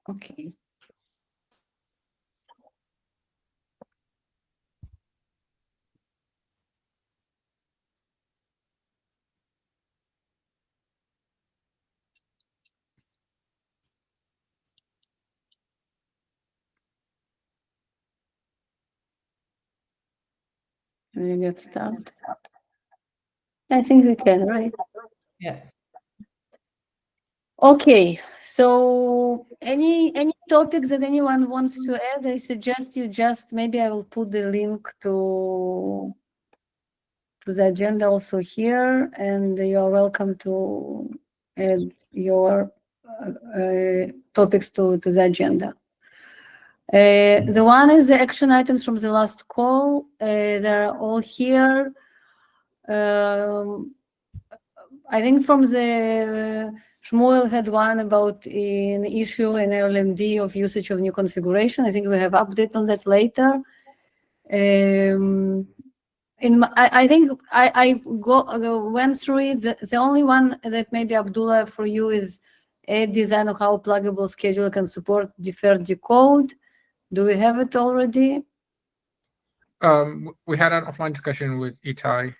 Okay. Can we get started? I think we can, right? Yeah. Okay. So any topics that anyone wants to add? I suggest you just maybe I will put the link to the agenda also here, and you're welcome to add your topics to the agenda. The one is the action items from the last call. They're all here. I think from the Shmuel had one about an issue in llm-d of usage of new configuration. I think we have update on that later. I think I went through it. The only one that maybe Abdullah for you is a design of how pluggable scheduler can support deferred decode. Do we have it already? We had an offline discussion with Itai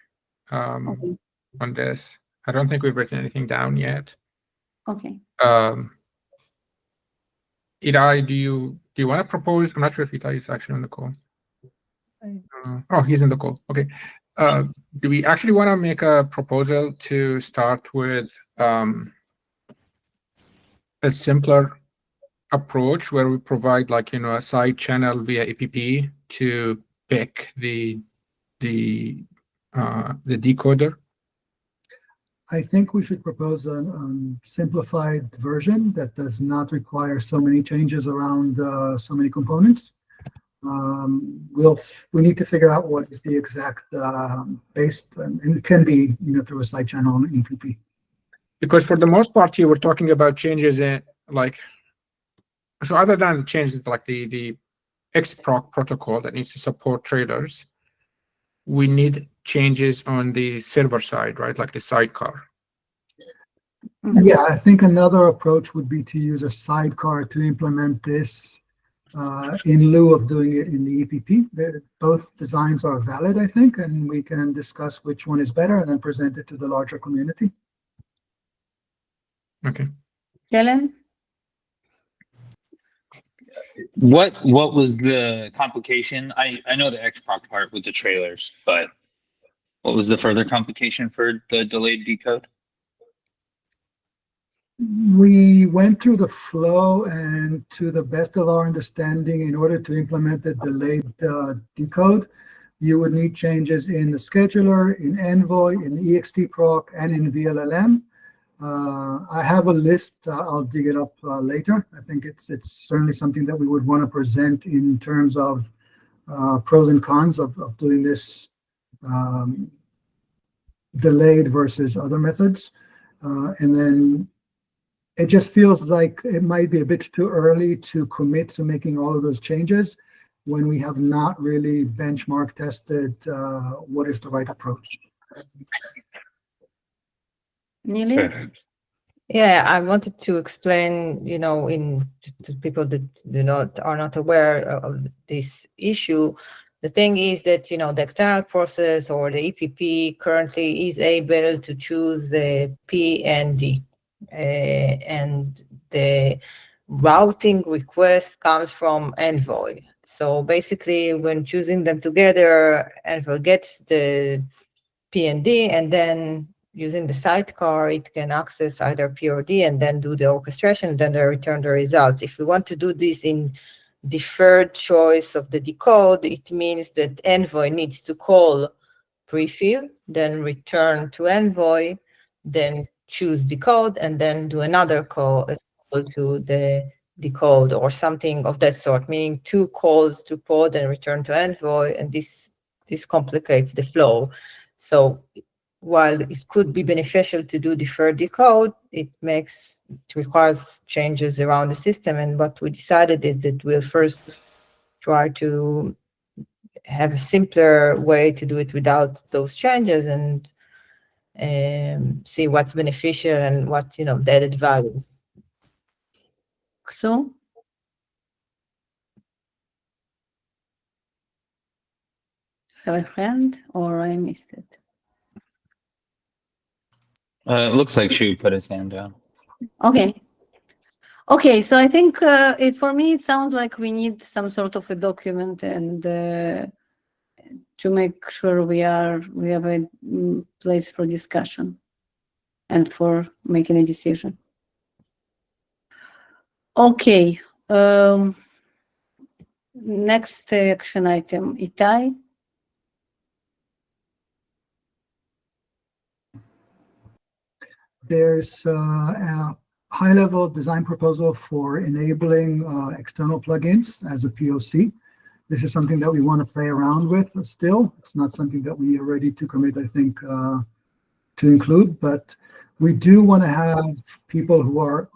Okay. on this. I don't think we've written anything down yet. Okay. Itai, do you want to propose? I'm not sure if Itai is actually on the call. Oh, he's in the call. Okay. Do we actually want to make a proposal to start with a simpler approach where we provide, like, a side channel via APP to pick the decoder? I think we should propose a simplified version that does not require so many changes around so many components. We need to figure out what is the exact based, and it can be through a side channel on EPP. Because for the most part here, we're talking about changes in, like, so other than the changes like the XProc protocol that needs to support trailers, we need changes on the server side, right? Like the sidecar. Yeah, I think another approach would be to use a sidecar to implement this in lieu of doing it in the EPP. Both designs are valid, I think, and we can discuss which one is better and then present it to the larger community. Okay. Kellen? What was the complication? I know the XProc part with the trailers, but what was the further complication for the delayed decode? We went through the flow, and to the best of our understanding, in order to implement the delayed decode, you would need changes in the scheduler, in Envoy, in the EXTproc, and in VLLM. I have a list. I'll dig it up later. I think it's certainly something that we would want to present in terms of pros and cons of doing this delayed versus other methods. And then it just feels like it might be a bit too early to commit to making all of those changes when we have not really benchmark tested what is the right approach. Neely? Yeah, I wanted to explain, to people that are not aware of this issue. The thing is that, the external process or the EPP currently is able to choose the P and D. And the routing request comes from Envoy. So basically, when choosing them together, Envoy gets the P and D, and then using the sidecar, it can access either P or D and then do the orchestration, and then they return the results. If we want to do this in deferred choice of the decode, it means that Envoy needs to call prefill, then return to Envoy, then choose decode, and then do another call to the decode or something of that sort, meaning 2 calls to pod and return to Envoy, and this complicates the flow. So while it could be beneficial to do deferred decode, it requires changes around the system. And what we decided is that we'll first try to have a simpler way to do it without those changes and see what's beneficial and what, the added value. So? have a hand, or I missed it? It looks like she put his hand down. Okay. Okay, so I think for me it sounds like we need some sort of a document and to make sure we have a place for discussion and for making a decision. Okay. Next action item, Itai. There's a high-level design proposal for enabling external plugins as a POC. This is something that we want to play around with still. It's not something that we are ready to commit, I think, to include, but we do want to have people who are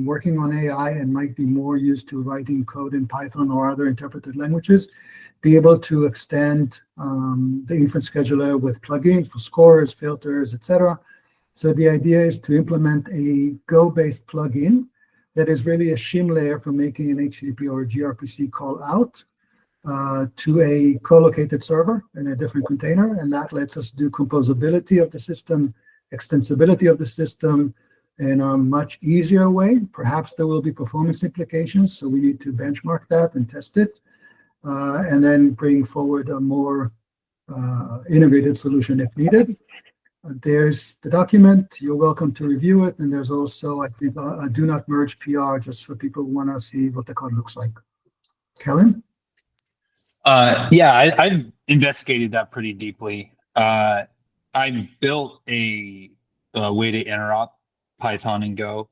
working on AI and might be more used to writing code in Python or other interpreted languages, be able to extend the inference scheduler with plugins for scores, filters, etc. So the idea is to implement a Go-based plugin that is really a shim layer for making an HTTP or a gRPC call out to a co-located server in a different container. And that lets us do composability of the system, extensibility of the system in a much easier way. Perhaps there will be performance implications, so we need to benchmark that and test it, and then bring forward a more integrated solution if needed. There's the document. You're welcome to review it. And there's also, I think, a do not merge PR just for people who want to see what the code looks like. Kellen? Yeah, I've investigated that pretty deeply. I built a way to interop Python and Go.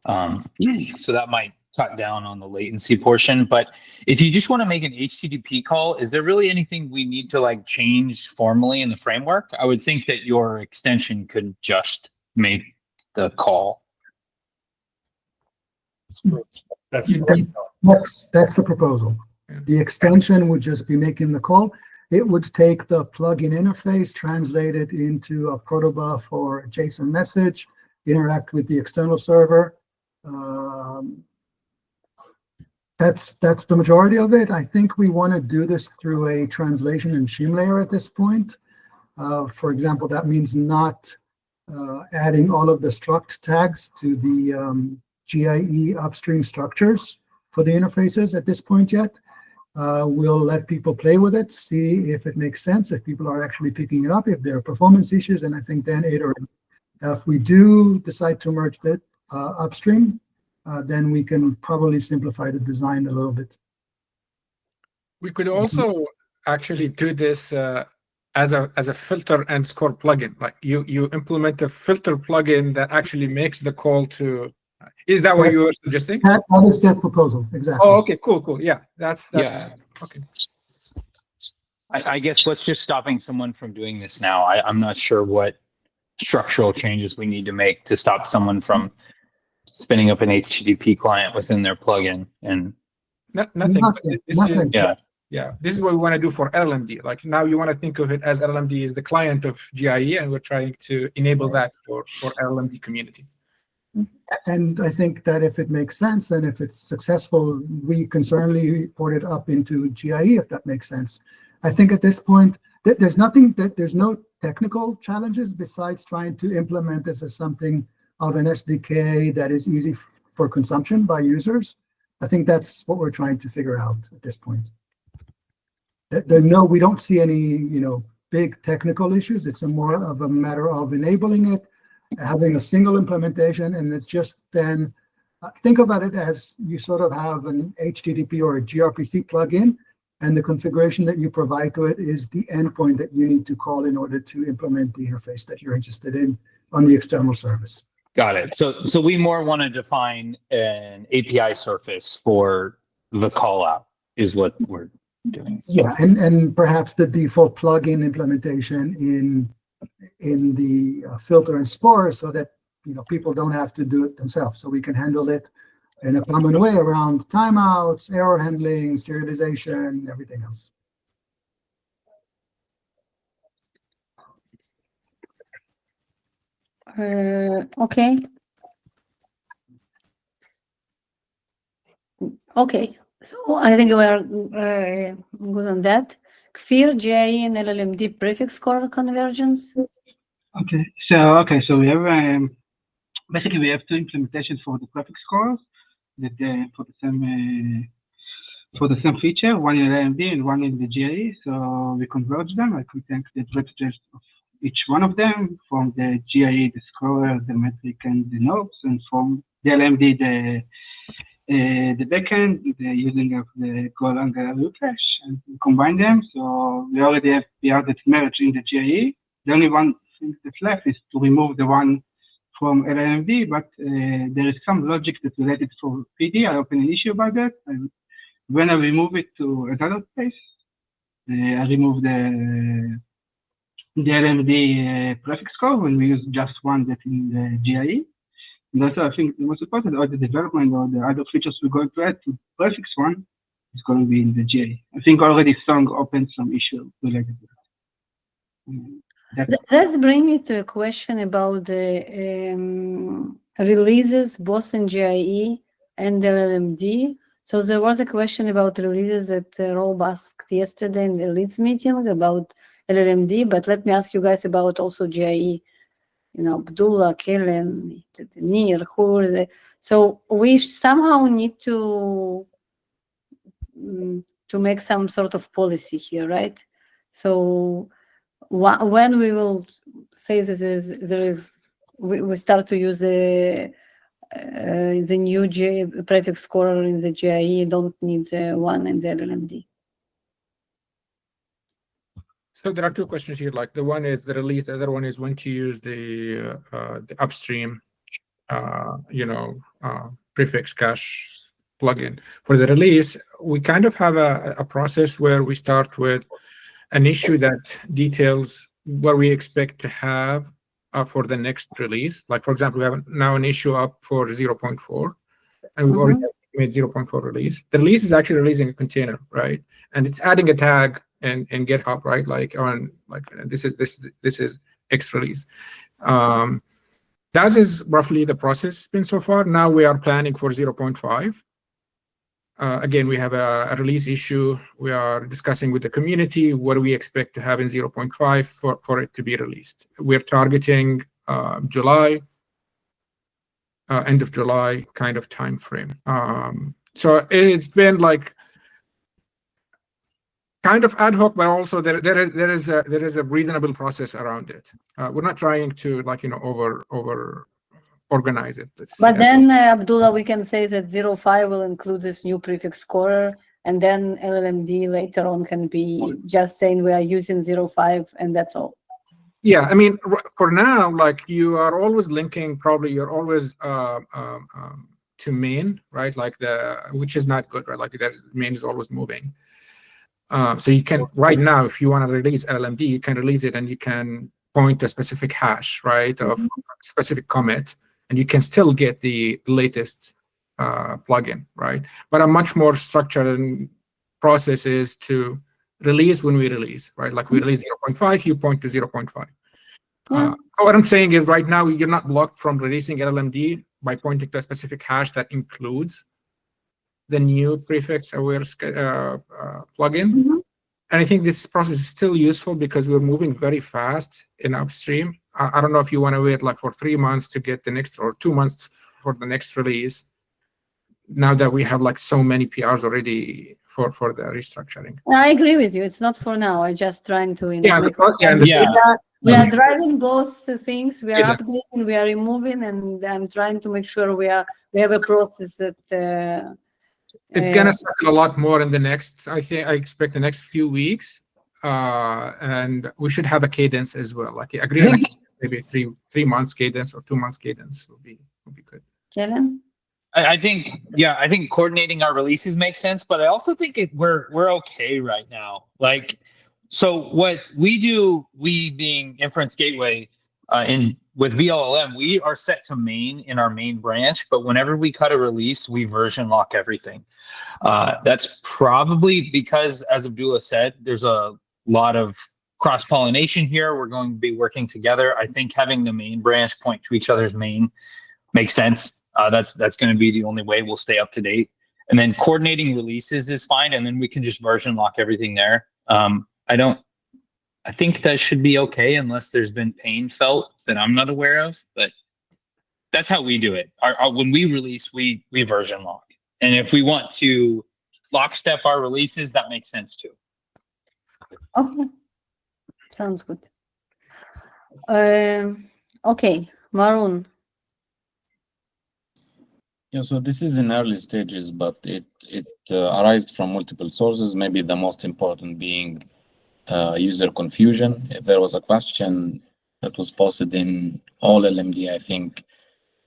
So that might cut down on the latency portion. But if you just want to make an HTTP call, is there really anything we need to like change formally in the framework? I would think that your extension could just make the call. That's the proposal. Yeah. The extension would just be making the call. It would take the plugin interface, translate it into a protobuf or a JSON message, interact with the external server. That's the majority of it. I think we want to do this through a translation and shim layer at this point. For example, that means not adding all of the struct tags to the GIE upstream structures for the interfaces at this point yet. We'll let people play with it, see if it makes sense, if people are actually picking it up, if there are performance issues, and I think then iterate. If we do decide to merge it upstream, then we can probably simplify the design a little bit. We could also actually do this as a filter and score plugin. Like you implement a filter plugin that actually makes the call to. Is that what you were suggesting? That is the proposal, exactly. Oh, okay, cool. Yeah, that's Yeah. okay. I guess what's just stopping someone from doing this now? I'm not sure what structural changes we need to make to stop someone from spinning up an HTTP client within their plugin. And Nothing. Nothing. This is what we want to do for llm-d. Like now you want to think of it as llm-d is the client of GIE, and we're trying to enable that for llm-d community. And I think that if it makes sense and if it's successful, we can certainly report it up into GIE if that makes sense. I think at this point, there's no technical challenges besides trying to implement this as something of an SDK that is easy for consumption by users. I think that's what we're trying to figure out at this point. We don't see any, big technical issues. It's more of a matter of enabling it, having a single implementation, and it's just then think about it as you sort of have an HTTP or a gRPC plugin, and the configuration that you provide to it is the endpoint that you need to call in order to implement the interface that you're interested in on the external service. got it. So we more want to define an API surface for the call out is what we're doing. Yeah, and perhaps the default plugin implementation in the filter and score so that people don't have to do it themselves. So we can handle it in a common way around timeouts, error handling, serialization, everything else. Okay. Okay. So I think we are good on that. Kfir, GIE, and llm-d prefix score convergence. Okay, so we have basically we have two implementations for the prefix scores that for the same feature, one in llm-d and one in the GIE. So we converge them. I can take the advantages of each one of them. From the GIE, the score, the metric, and the nodes, and from the llm-d, the backend, the using of the Golang cache, and we combine them. So we already have PR that merge in the GIE. The only one thing that's left is to remove the one from llm-d, but there is some logic that's related for PD. I open an issue about that. When I remove it to another place, I remove the llm-d prefix score when we use just one that in the GIE. And also, I think the most important, all the development or the other features we're going to add to prefix one is going to be in the GIE. I think already Song opened some issue related to that. Let's bring me to a question about the releases both in GIE and llm-d. So there was a question about releases that Rob asked yesterday in the leads meeting about llm-d, but let me ask you guys about also GIE. You know, Abdullah, Kellen, Nir, who. So we somehow need to make some sort of policy here, right? So when we will say that we start to use the new prefix scorer in the GIE, don't need the one in the llm-d. So there are two questions here. Like the one is the release, the other one is when to use the upstream, prefix cache plugin. For the release, we kind of have a process where we start with an issue that details what we expect to have for the next release. Like, for example, we have now an issue up for 0.4, and we've already made 0.4 release. The release is actually releasing a container, right? And it's adding a tag in GitHub, right? Like this is X release. That is roughly the process been so far. Now we are planning for 0.5. Again, we have a release issue. We are discussing with the community what do we expect to have in 0.5 for it to be released. We're targeting July, end of July kind of time frame. So it's been like kind of ad hoc, but also there is a reasonable process around it. We're not trying to over organize it. But then Abdullah, we can say that 0.5 will include this new prefix scorer, and then llm-d later on can be just saying we are using 0.5 and that's all. Yeah, I mean, for now, like you are always linking, probably you're always to main, right? Like which is not good, right? Like that main is always moving. So you can, right now, if you want to release llm-d, you can release it and you can point to a specific hash, right, of specific commit, and you can still get the latest plugin, right? But a much more structured process is to release when we release, right? Like we release 0.5, you point to 0.5. What I'm saying is right now, you're not blocked from releasing llm-d by pointing to a specific hash that includes the new prefix aware plugin. And I think this process is still useful because we're moving very fast in upstream. I don't know if you want to wait like for 3 months to get the next, or 2 months for the next release, now that we have like so many PRs already for the restructuring. I agree with you. It's not for now. I'm just trying to we are driving both things. We are updating, we are removing, and I'm trying to make sure we have a process that it's gonna settle a lot more in the next, I expect the next few weeks, and we should have a cadence as well. Like agree on maybe 3 months cadence or 2 months cadence will be good. Kellen? I think coordinating our releases makes sense, but I also think we're okay right now. Like, so what we do, we being Inference Gateway, with VLLM, we are set to main in our main branch, but whenever we cut a release, we version lock everything. That's probably because, as Abdullah said, there's a lot of cross-pollination here. We're going to be working together. I think having the main branch point to each other's main makes sense. That's going to be the only way we'll stay up to date. And then coordinating releases is fine, and then we can just version lock everything there. I think that should be okay unless there's been pain felt that I'm not aware of, but that's how we do it. When we release, we version lock. And if we want to lockstep our releases, that makes sense too. Okay, sounds good. Okay, Maroon. Yeah, so this is in early stages, but it arises from multiple sources, maybe the most important being user confusion. There was a question that was posted in all llm-d, I think,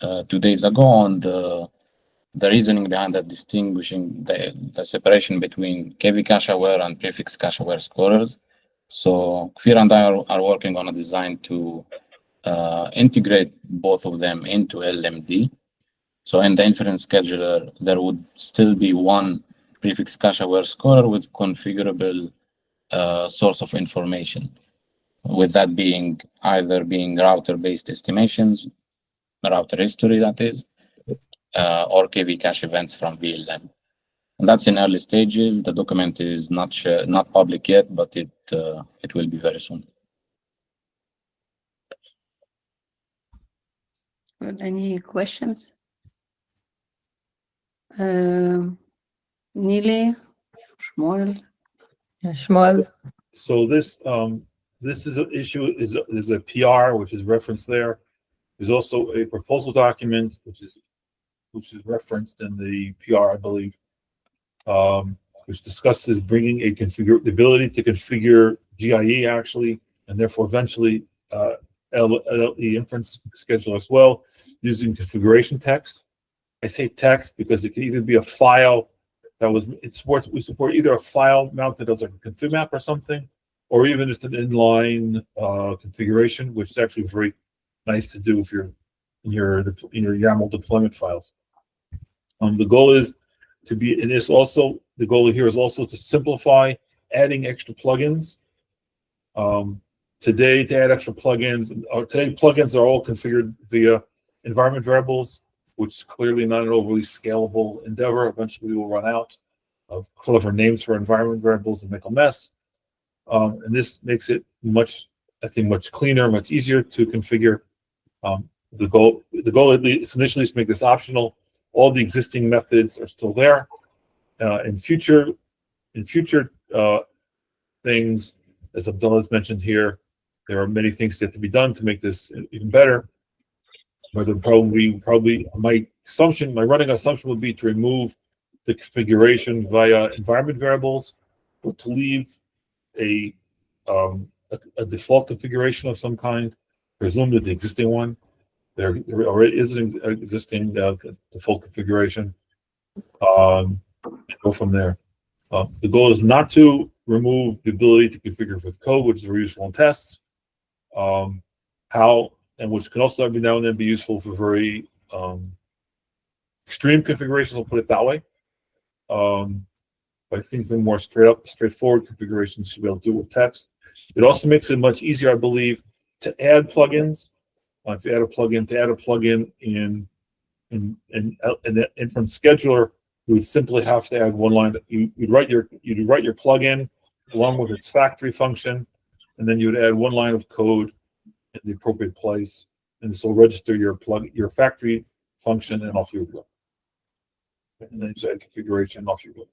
2 days ago on the reasoning behind that, distinguishing the separation between KV cache aware and prefix cache aware scorers. So Kfir and I are working on a design to integrate both of them into llm-d. So in the inference scheduler, there would still be one prefix cache aware scorer with configurable source of information, with that being either being router-based estimations, router history that is, or KV cache events from VLM. And that's in early stages. The document is not public yet, but it will be very soon. Good. Any questions? Nili, Shmuel. Yeah, Shmuel. So this is an issue, is a PR which is referenced there. There's also a proposal document which is referenced in the PR, I believe, which discusses bringing the ability to configure GIE actually, and therefore eventually LE inference schedule as well, using configuration text. I say text because it can either be a file we support either a file mounted as like a config map or something, or even just an inline configuration, which is actually very nice to do if you're in your YAML deployment files. The goal is to be, and this also, the goal here is also to simplify adding extra plugins. Today, to add extra plugins, today plugins are all configured via environment variables, which is clearly not an overly scalable endeavor. Eventually, we will run out of clever names for environment variables and make a mess. And this makes it much cleaner, much easier to configure. The goal at least initially is to make this optional. All the existing methods are still there. In future things, as Abdullah has mentioned here, there are many things that have to be done to make this even better. But probably my running assumption would be to remove the configuration via environment variables, but to leave a default configuration of some kind, presumed the existing one. There already is an existing default configuration. Go from there. The goal is not to remove the ability to configure with code, which is very useful in tests. Which can also every now and then be useful for very extreme configurations, I'll put it that way. But I think the more straightforward configurations should be able to do with text. It also makes it much easier, I believe, to add plugins. If you add a plugin in the inference scheduler, you would simply have to add one line. You'd write your plugin along with its factory function, and then you'd add one line of code in the appropriate place, and this will register your factory function, and off you go. And then you just add configuration, and off you go.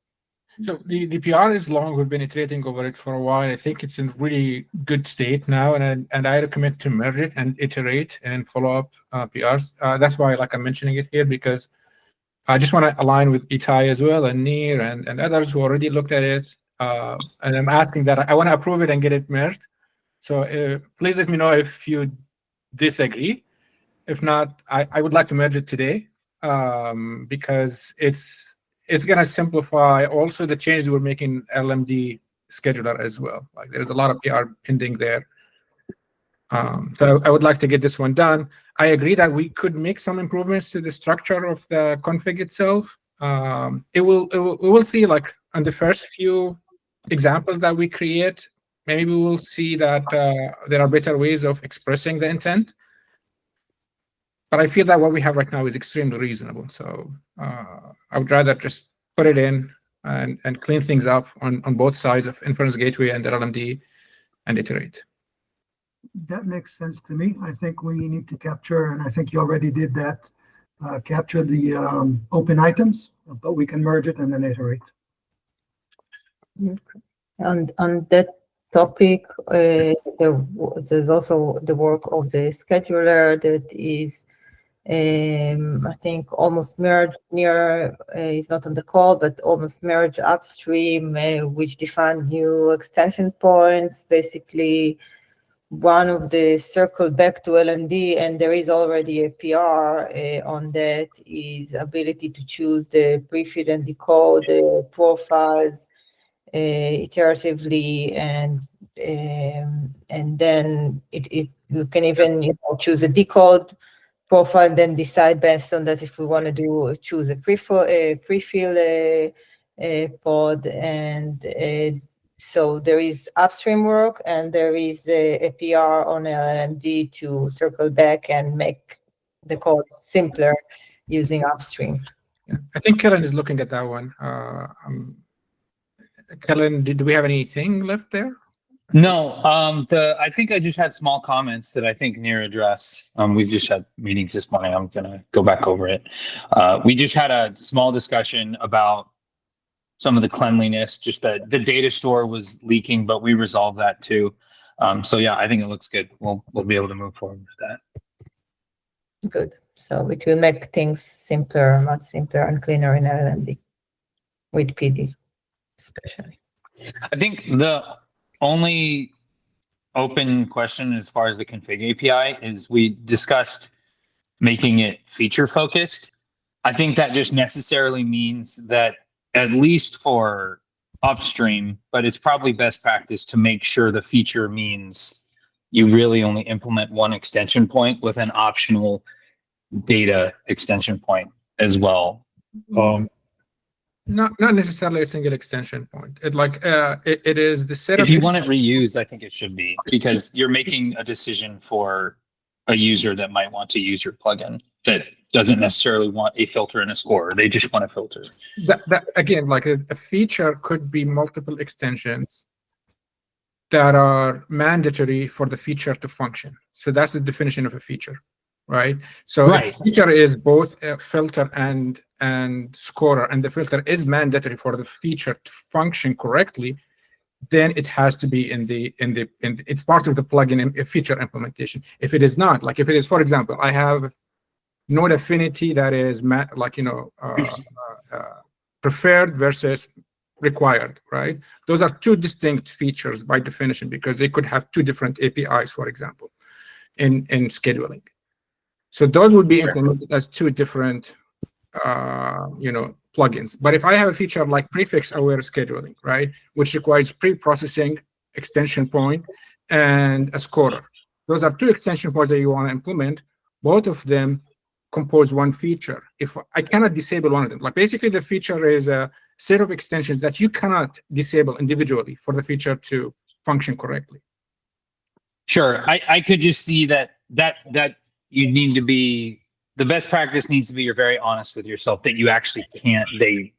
So the PR is long. We've been iterating over it for a while. I think it's in really good state now, and I recommend to merge it and iterate and follow up PRs. That's why I'm mentioning it here, because I just want to align with Itai as well, and Nir and others who already looked at it. And I'm asking that I want to approve it and get it merged. So please let me know if you disagree. If not, I would like to merge it today, because it's going to simplify also the changes we're making llm-d scheduler as well. There's a lot of PR pending there. So I would like to get this one done. I agree that we could make some improvements to the structure of the config itself. We will see, on the first few examples that we create, maybe we will see that there are better ways of expressing the intent. But I feel that what we have right now is extremely reasonable. So I would rather just put it in, and clean things up on both sides of inference gateway and llm-d and iterate. That makes sense to me. I think we need to capture, and I think you already did that, capture the open items, but we can merge it and then iterate. And on that topic, there's also the work of the scheduler that is, I think, almost merged near, it's not on the call, but almost merged upstream, which define new extension points. Basically, one of the circle back to llm-d, and there is already a PR on that, is ability to choose the pre-feed and decode the profiles iteratively, and then you can even choose a decode profile, then decide based on that if we want to choose a prefill pod, and so there is upstream work and there is a PR on llm-d to circle back and make the code simpler using upstream. Yeah. I think Kellen is looking at that one. Kellen, do we have anything left there? No, I think I just had small comments that I think Nir addressed. We've just had meetings this morning. I'm gonna go back over it. We just had a small discussion about some of the cleanliness, just that the data store was leaking, but we resolved that too. So yeah, I think it looks good. We'll be able to move forward with that. Good. So it will make things simpler, much simpler and cleaner in llm-d with PD, especially. I think the only open question as far as the config API is we discussed making it feature focused. I think that just necessarily means that at least for upstream, but it's probably best practice to make sure the feature means you really only implement one extension point with an optional data extension point as well. Not necessarily a single extension point. It is the set If of you want it reused, I think it should be, because you're making a decision for a user that might want to use your plugin that doesn't necessarily want a filter and a score. They just want a filter. that again, like a feature could be multiple extensions that are mandatory for the feature to function. So that's the definition of a feature, right? So Right. if a feature is both a filter and scorer, and the filter is mandatory for the feature to function correctly, then it has to be in it's part of the plugin feature implementation. If it is not, like if it is, for example, I have node affinity that is preferred versus required, right? Those are two distinct features by definition, because they could have two different APIs, for example, in scheduling. So those would be implemented as two different plugins. But if I have a feature like prefix aware scheduling, right, which requires pre-processing, extension point, and a scorer, those are two extension points that you want to implement. Both of them compose one feature. If I cannot disable one of them, like basically the feature is a set of extensions that you cannot disable individually for the feature to function correctly. Sure, I could just see that you need to be, the best practice needs to be you're very honest with yourself that you actually can't, they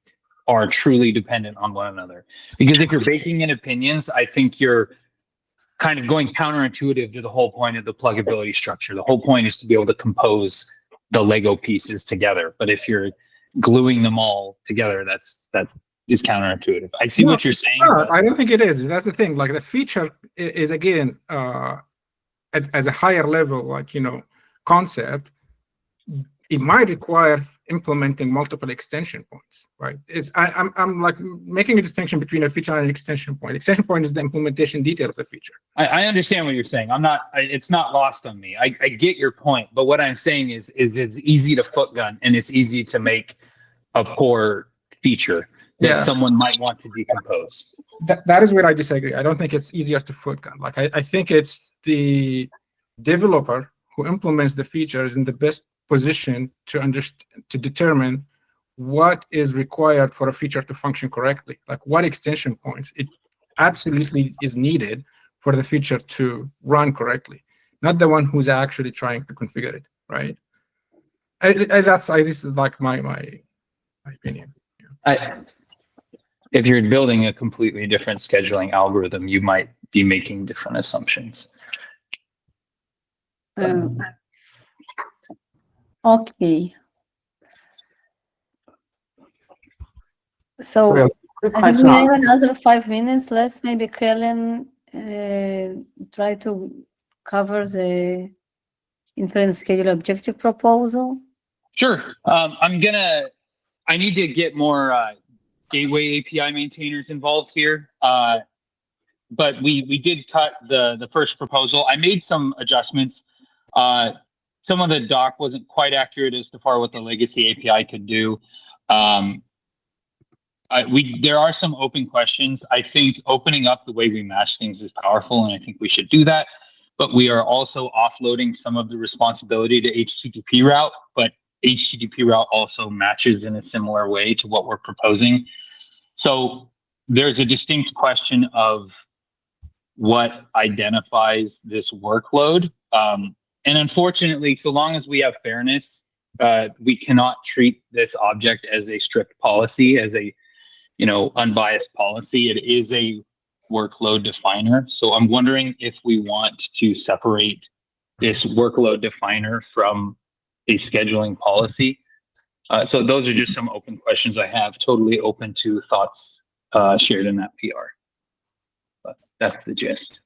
are truly dependent on one another. Because if you're baking in opinions, I think you're kind of going counterintuitive to the whole point of the pluggability structure. The whole point is to be able to compose the Lego pieces together. But if you're gluing them all together, that is counterintuitive. I see what you're saying. No, I don't think it is. That's the thing. Like the feature is again, as a higher level, concept, it might require implementing multiple extension points, right? I'm like making a distinction between a feature and an extension point. Extension point is the implementation detail of the feature. I understand what you're saying. It's not lost on me. I get your point, but what I'm saying is it's easy to foot gun and it's easy to make a poor feature that someone might want to decompose. That is where I disagree. I don't think it's easier to foot gun. Like I think it's the developer who implements the feature is in the best position to determine what is required for a feature to function correctly. Like what extension points it absolutely is needed for the feature to run correctly, not the one who's actually trying to configure it, right? This is like my opinion. if you're building a completely different scheduling algorithm, you might be making different assumptions. Okay. So So, I think we have another 5 minutes. Let's maybe Kellen try to cover the inference schedule objective proposal. Sure. I need to get more gateway API maintainers involved here. But we did cut the first proposal. I made some adjustments. Some of the doc wasn't quite accurate as to far what the legacy API could do. There are some open questions. I think opening up the way we match things is powerful, and I think we should do that. But we are also offloading some of the responsibility to HTTP route, but HTTP route also matches in a similar way to what we're proposing. So there's a distinct question of what identifies this workload. And unfortunately, so long as we have fairness, we cannot treat this object as a strict policy, as a unbiased policy. It is a workload definer. So I'm wondering if we want to separate this workload definer from a scheduling policy. So those are just some open questions I have, totally open to thoughts shared in that PR. But that's the gist.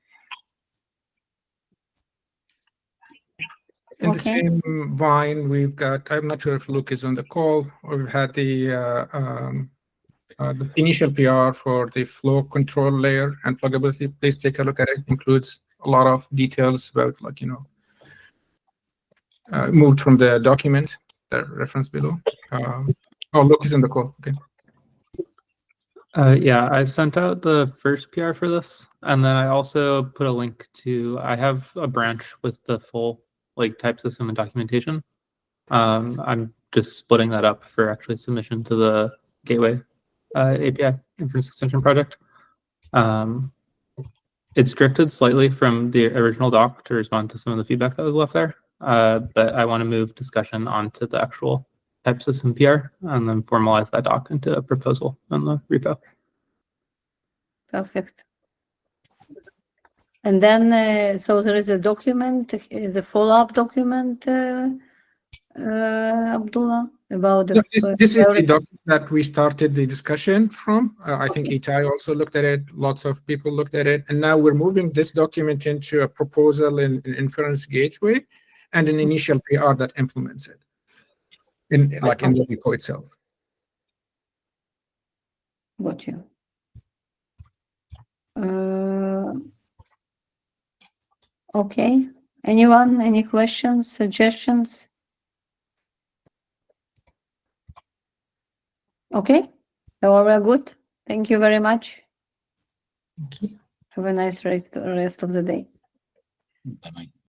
In the same vein, we've got, I'm not sure if Luke is on the call, or we've had the initial PR for the flow control layer and pluggability. Please take a look at it. It includes a lot of details about, like, moved from the document, the reference below. Oh, Luke is in the call. Okay. Yeah, I sent out the first PR for this, and then I also put a link to, I have a branch with the full type system and documentation. I'm just splitting that up for actually submission to the Gateway API Inference Extension project. It's drifted slightly from the original doc to respond to some of the feedback that was left there, but I want to move discussion onto the actual type system PR and then formalize that doc into a proposal on the repo. Perfect. And then, so there is a document, is a follow-up document, Abdullah, about the... This is the document that we started the discussion from. I think Itai also looked at it. Lots of people looked at it. And now we're moving this document into a proposal in Inference Gateway and an initial PR that implements it, in the repo itself. Got you. Okay. Anyone? Any questions, suggestions? Okay. So we're good. Thank you very much. Thank you. Have a nice rest of the day. Bye-bye.